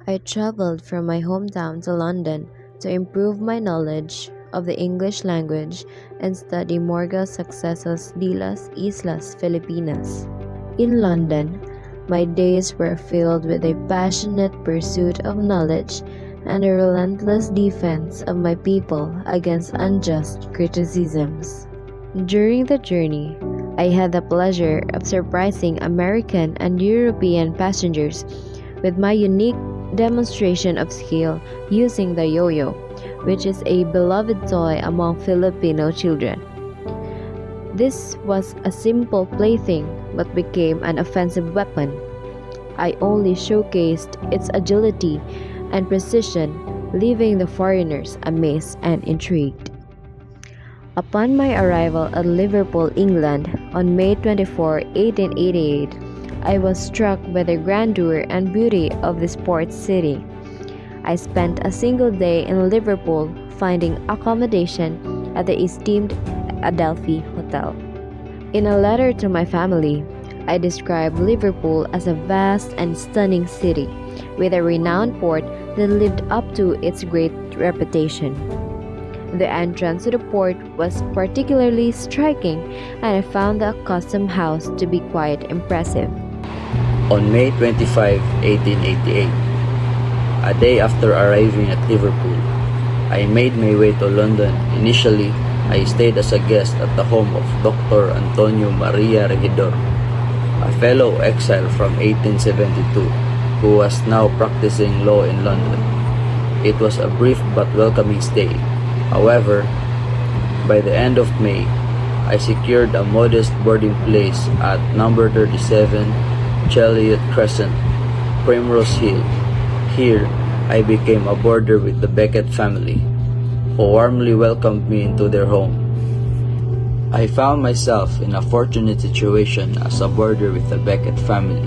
I traveled from my hometown to London to improve my knowledge of the English language and study Morga's Sucesos de las Islas Filipinas. In London, my days were filled with a passionate pursuit of knowledge and a relentless defense of my people against unjust criticisms. During the journey, I had the pleasure of surprising American and European passengers with my unique demonstration of skill using the yo-yo, which is a beloved toy among Filipino children. This was a simple plaything but became an offensive weapon. I only showcased its agility and precision, leaving the foreigners amazed and intrigued. Upon my arrival at Liverpool, England on May 24, 1888, I was struck by the grandeur and beauty of this port city. I spent a single day in Liverpool, finding accommodation at the esteemed Adelphi Hotel. In a letter to my family, I described Liverpool as a vast and stunning city, with a renowned port that lived up to its great reputation. The entrance to the port was particularly striking, and I found the Custom House to be quite impressive. On May 25, 1888, a day after arriving at Liverpool, I made my way to London. Initially, I stayed as a guest at the home of Dr. Antonio Maria Regidor, a fellow exile from 1872 who was now practicing law in London. It was a brief but welcoming stay. However, by the end of May, I secured a modest boarding place at number 37 Chariot Crescent, Primrose Hill. Here, I became a boarder with the Beckett family, who warmly welcomed me into their home. I found myself in a fortunate situation as a boarder with the Beckett family.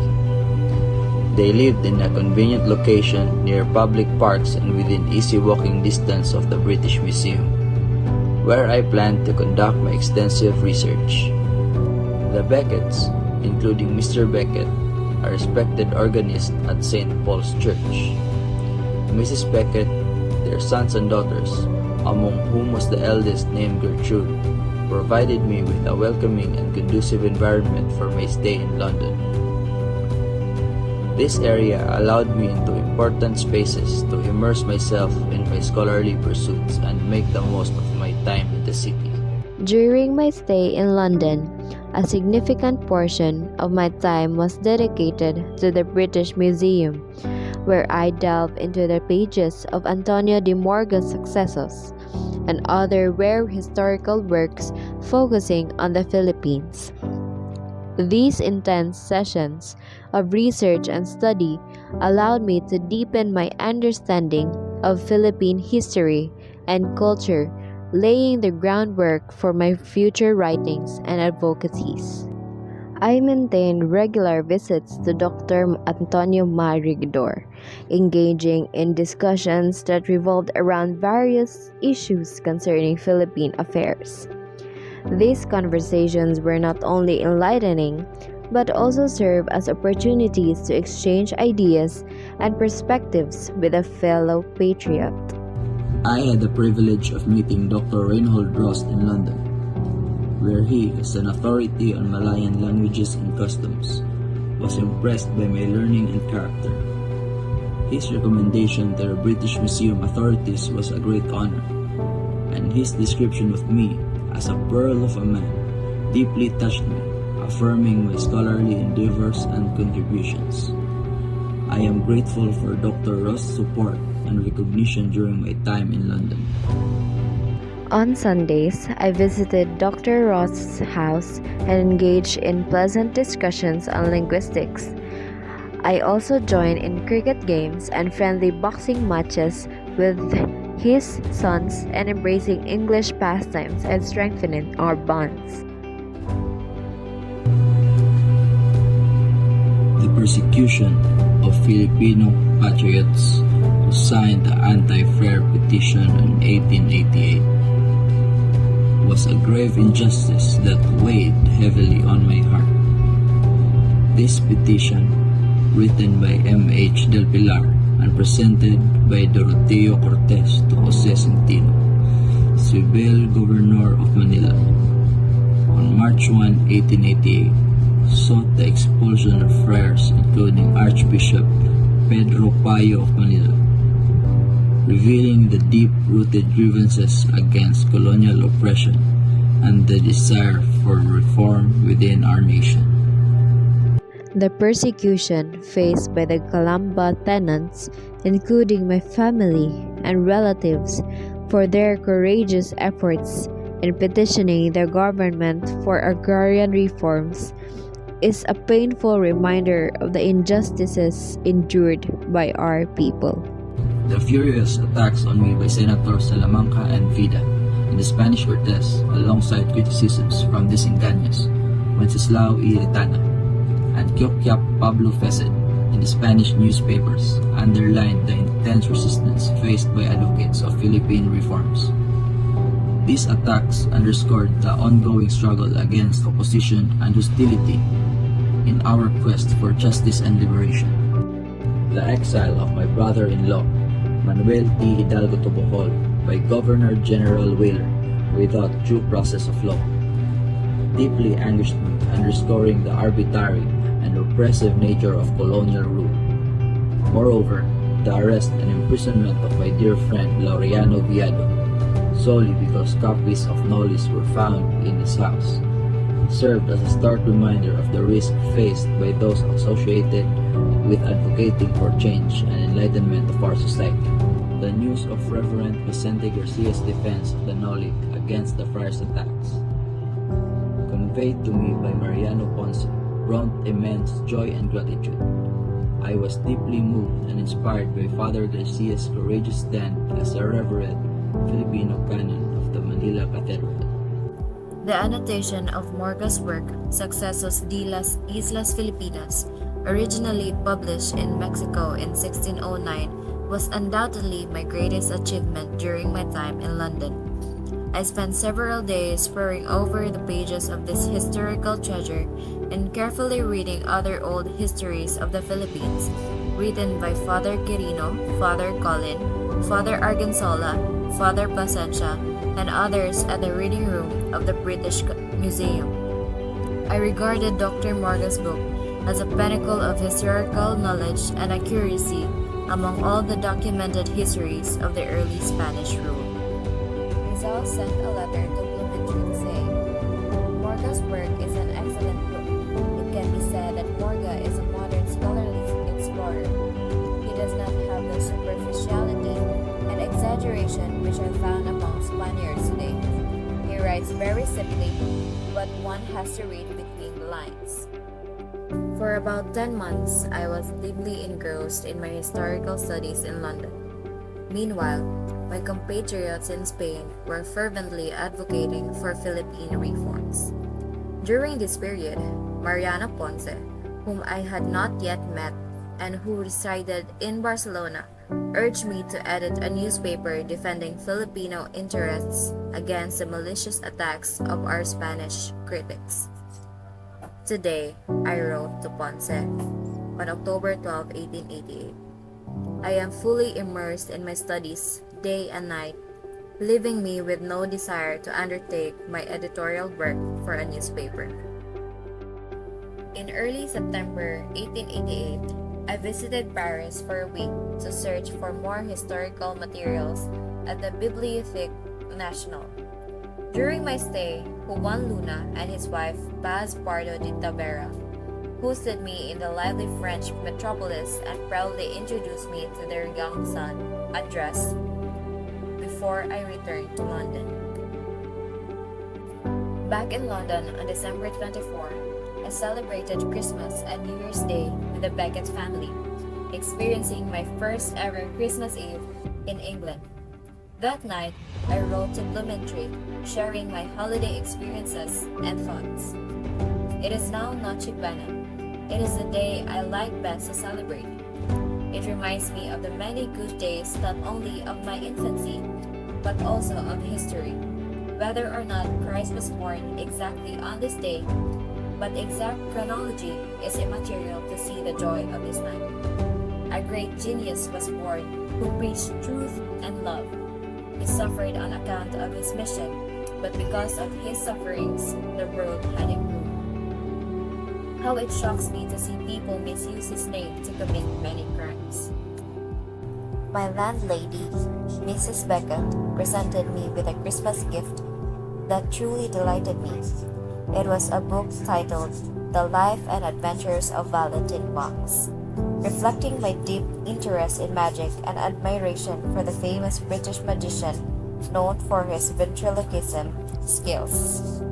They lived in a convenient location near public parks and within easy walking distance of the British Museum, where I planned to conduct my extensive research. The Becketts, including Mr. Beckett, a respected organist at St. Paul's Church. Mrs. Beckett, their sons and daughters, among whom was the eldest named Gertrude, provided me with a welcoming and conducive environment for my stay in London. This area allowed me into important spaces to immerse myself in my scholarly pursuits and make the most of my time in the city. During my stay in London, a significant portion of my time was dedicated to the British Museum, where I delved into the pages of Antonio de Morga's Sucesos and other rare historical works focusing on the Philippines. These intense sessions of research and study allowed me to deepen my understanding of Philippine history and culture, laying the groundwork for my future writings and advocacies. I maintained regular visits to Dr. Antonio Marigidor, engaging in discussions that revolved around various issues concerning Philippine affairs. These conversations were not only enlightening, but also served as opportunities to exchange ideas and perspectives with a fellow patriot. I had the privilege of meeting Dr. Reinhold Rost in London, where he, as an authority on Malayan languages and customs, was impressed by my learning and character. His recommendation to the British Museum authorities was a great honor, and his description of me as a pearl of a man deeply touched me, affirming my scholarly endeavors and contributions. I am grateful for Dr. Rost's support and recognition during my time in London. On Sundays, I visited Dr. Rost's house and engaged in pleasant discussions on linguistics. I also joined in cricket games and friendly boxing matches with his sons and embracing English pastimes and strengthening our bonds. The persecution of Filipino patriots who signed the anti-fare petition in 1888 was a grave injustice that weighed heavily on my heart. This petition, written by M.H. Del Pilar, and presented by Doroteo Cortes to Jose Centino, civil governor of Manila. On March 1, 1888, sought the expulsion of friars including Archbishop Pedro Payo of Manila, revealing the deep-rooted grievances against colonial oppression and the desire for reform within our nation. The persecution faced by the Calamba tenants, including my family and relatives, for their courageous efforts in petitioning the government for agrarian reforms, is a painful reminder of the injustices endured by our people. The furious attacks on me by Senators Salamanca and Vida and the Spanish Cortes, alongside criticisms from Desengaños, Wenceslao Y. Retana, and Kyokyap Pablo Fesed in the Spanish newspapers, underlined the intense resistance faced by advocates of Philippine reforms. These attacks underscored the ongoing struggle against opposition and hostility in our quest for justice and liberation. The exile of my brother-in-law, Manuel T. Hidalgo to Bohol, by Governor General Wheeler without due process of law, deeply anguished me, underscoring the arbitrary and oppressive nature of colonial rule. Moreover, the arrest and imprisonment of my dear friend Laureano Viado, solely because copies of Nollis were found in his house, served as a stark reminder of the risk faced by those associated with advocating for change and enlightenment of our society. The news of Reverend Vicente Garcia's defense of the Noli against the friars' attacks, conveyed to me by Mariano Ponce, brought immense joy and gratitude. I was deeply moved and inspired by Father Garcia's courageous stand as a reverend Filipino canon of the Manila Cathedral. The annotation of Morga's work, Sucesos de las Islas Filipinas, originally published in Mexico in 1609, was undoubtedly my greatest achievement during my time in London. I spent several days poring over the pages of this historical treasure and carefully reading other old histories of the Philippines, written by Father Quirino, Father Colin, Father Argensola, Father Plasencia, and others at the reading room of the British Museum. I regarded Dr. Morga's book as a pinnacle of historical knowledge and accuracy among all the documented histories of the early Spanish rule. Rizal sent a letter to Dominique saying, "Morga's work is an excellent book. It can be said that Morga is a modern scholarly explorer. He does not have the superficiality and exaggeration which are found among Spaniards today. He writes very simply, but one has to read between the lines." For about 10 months, I was deeply engrossed in my historical studies in London. Meanwhile, my compatriots in Spain were fervently advocating for Philippine reforms. During this period, Mariana Ponce, whom I had not yet met and who resided in Barcelona, urged me to edit a newspaper defending Filipino interests against the malicious attacks of our Spanish critics. Today, I wrote to Ponce on October 12, 1888. I am fully immersed in my studies day and night, leaving me with no desire to undertake my editorial work for a newspaper. In early September 1888, I visited Paris for a week to search for more historical materials at the Bibliothèque Nationale. During my stay, Juan Luna and his wife Paz Pardo de Tavera hosted me in the lively French metropolis and proudly introduced me to their young son, Andres, before I returned to London. Back in London on December 24, I celebrated Christmas and New Year's Day with the Beckett family, experiencing my first ever Christmas Eve in England. That night, I wrote to Blumentritt, sharing my holiday experiences and thoughts. It is now Noche Buena. It is the day I like best to celebrate. It reminds me of the many good days not only of my infancy, but also of history. Whether or not Christ was born exactly on this day, but exact chronology is immaterial to see the joy of this night. I a great genius was born who preached truth and love. He suffered on account of his mission, but because of his sufferings, the world had improved. How it shocks me to see people misuse his name to commit many crimes. My landlady, Mrs. Beckett, presented me with a Christmas gift that truly delighted me. It was a book titled The Life and Adventures of Valentine Monks, reflecting my deep interest in magic and admiration for the famous British magician known for his ventriloquism skills.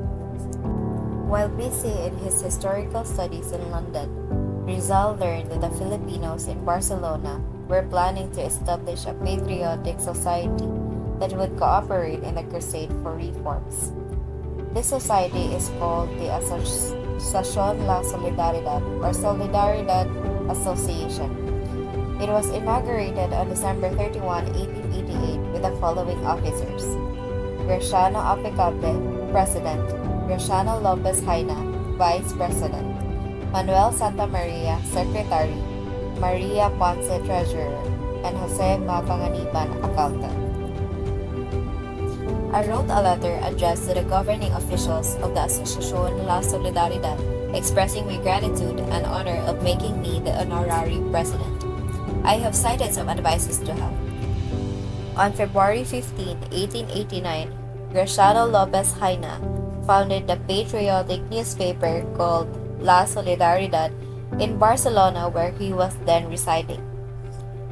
While busy in his historical studies in London, Rizal learned that the Filipinos in Barcelona were planning to establish a patriotic society that would cooperate in the crusade for reforms. This society is called the Asociación La Solidaridad or Solidaridad Association. It was inaugurated on December 31, 1888 with the following officers: Graciano Apicable, President; Graciano Lopez Jaina, Vice President; Manuel Santa Maria, Secretary; Maria Ponce, Treasurer; and Jose Mapanganiban, Accountant. I wrote a letter addressed to the governing officials of the Asociación La Solidaridad, expressing my gratitude and honor of making me the honorary president. I have cited some advices to help. On February 15, 1889, Graciano Lopez Jaina founded the patriotic newspaper called La Solidaridad in Barcelona, where he was then residing.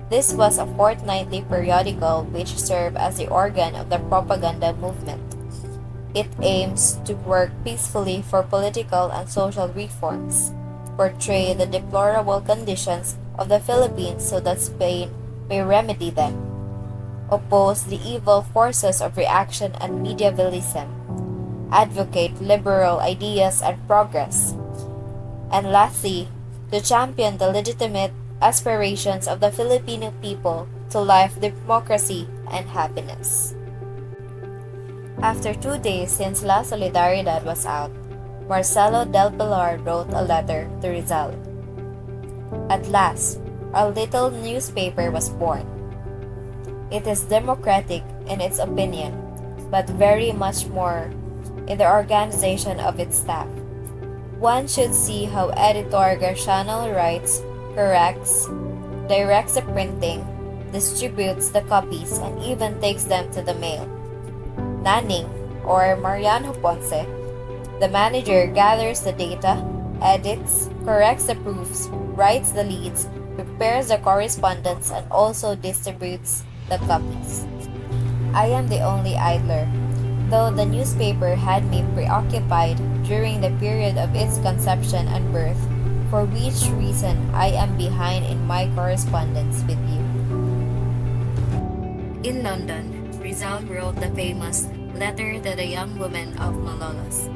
This was a fortnightly periodical which served as the organ of the propaganda movement. It aims to work peacefully for political and social reforms, portray the deplorable conditions of the Philippines so that Spain may remedy them, oppose the evil forces of reaction and medievalism, advocate liberal ideas and progress, and lastly, to champion the legitimate aspirations of the Filipino people to life, democracy, and happiness. After 2 days since La Solidaridad was out, Marcelo del Pilar wrote a letter to Rizal. At last, our little newspaper was born. It is democratic in its opinion, but very much more in the organization of its staff. One should see how Editor Graciano writes, corrects, directs the printing, distributes the copies, and even takes them to the mail. Naning, or Mariano Ponce, the manager, gathers the data, edits, corrects the proofs, writes the leads, prepares the correspondence, and also distributes the copies. I am the only idler, though the newspaper had me preoccupied during the period of its conception and birth, for which reason I am behind in my correspondence with you. In London, Rizal wrote the famous Letter to the Young Women of Malolos.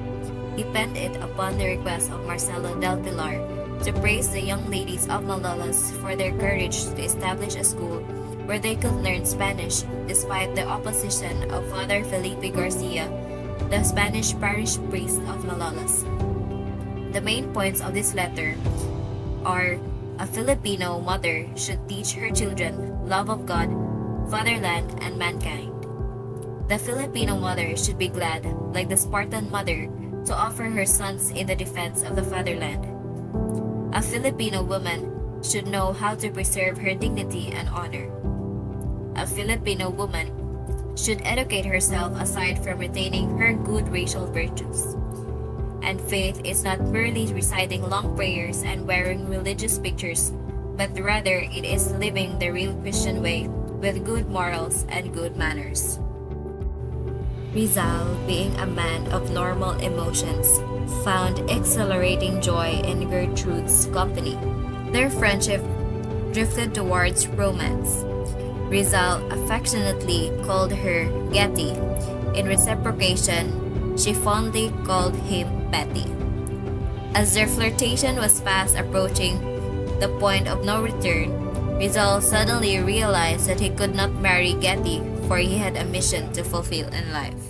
He penned it upon the request of Marcelo del Pilar to praise the young ladies of Malolos for their courage to establish a school where they could learn Spanish despite the opposition of Father Felipe Garcia, the Spanish parish priest of Malolos. The main points of this letter are: a Filipino mother should teach her children love of God, fatherland, and mankind. The Filipino mother should be glad, like the Spartan mother, to offer her sons in the defense of the fatherland. A Filipino woman should know how to preserve her dignity and honor. A Filipino woman should educate herself aside from retaining her good racial virtues. And faith is not merely reciting long prayers and wearing religious pictures, but rather it is living the real Christian way with good morals and good manners. Rizal, being a man of normal emotions, found exhilarating joy in Gertrude's company. Their friendship drifted towards romance. Rizal affectionately called her Getty. In reciprocation, she fondly called him Betty. As their flirtation was fast approaching the point of no return, Rizal suddenly realized that he could not marry Getty, for he had a mission to fulfill in life.